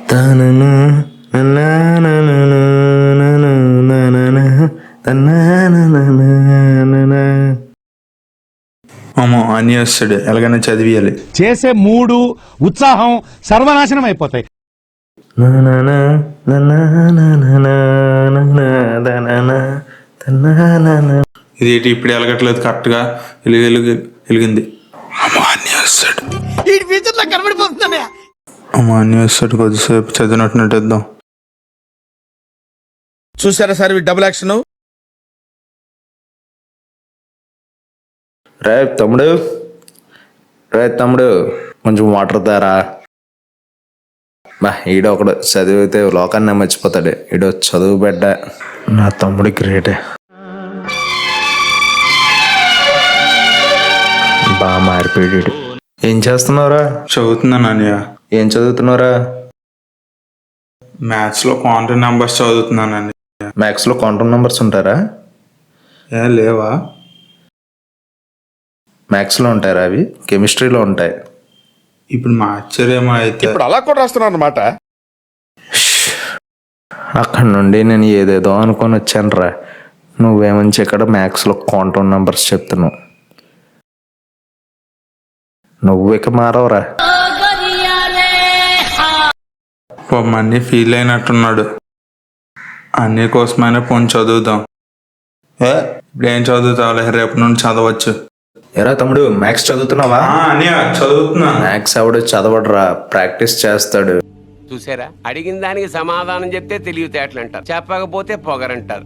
తనను అమ్మో అన్నీ వస్తాడు, ఎలాగైనా చదివియాలి. చేసే మూడు ఉత్సాహం సర్వనాశనం అయిపోతాయి. ఇదేంటి ఇప్పుడు ఎలగట్లేదు, కరెక్ట్గా వెలిగింది. అమ్మో అన్నీ వస్తాడు, అమ్మో అన్నీ వస్తాడు. కొద్దిసేపు చదివినట్టు నటిద్దాం. చూసారా సార్ డబుల్ యాక్షన్. రే తమ్ముడు కొంచెం వాటర్ తారా. ఈడో ఒకడు చదివితే లోకాన్ని మర్చిపోతాడు. ఈడో చదువు బిడ్డ. నా తమ్ముడి గ్రేటే. బాగా మారిపోయాడు. ఏం చేస్తున్నావురా? చదువుతున్నాను అన్నయ్య. ఏం చదువుతున్నావురా? మ్యాథ్స్లో కాంటెంట్ నెంబర్స్ చదువుతున్నానండి. మ్యాథ్స్లో కాంటౌండ్ నెంబర్స్ ఉంటారా? ఏ లేవా? మ్యాథ్స్లో ఉంటారా అవి? కెమిస్ట్రీలో ఉంటాయి. ఇప్పుడు మా ఆశ్చర్యమో అయితే ఇప్పుడు అలా కూడా రాస్తున్నాను అనమాట. అక్కడి నుండి నేను ఏదేదో అనుకొని వచ్చానురా. నువ్వేమంచి ఇక్కడ మ్యాథ్స్లో కాంటౌండ్ నెంబర్స్ చెప్తున్నావు. నువ్వు ఇక మారవరా. అన్నీ ఫీల్ అయినట్టున్నాడు. అన్నీ కోసమైనా పోనీ చదువుదాం. ఇప్పుడు ఏం చదువుతావులే, రేపు నుండి చదవచ్చు. ఎరా తమ్ముడు, మ్యాథ్స్ చదువుతున్నావా? అన్నయ్య చదువుతున్నా. మ్యాథ్స్ ఎవడు చదవడరా, ప్రాక్టీస్ చేస్తాడు. చూసారా, అడిగిన దానికి సమాధానం చెప్తే తెలివితేటలు అంటారు, చెప్పకపోతే పొగరంటారు.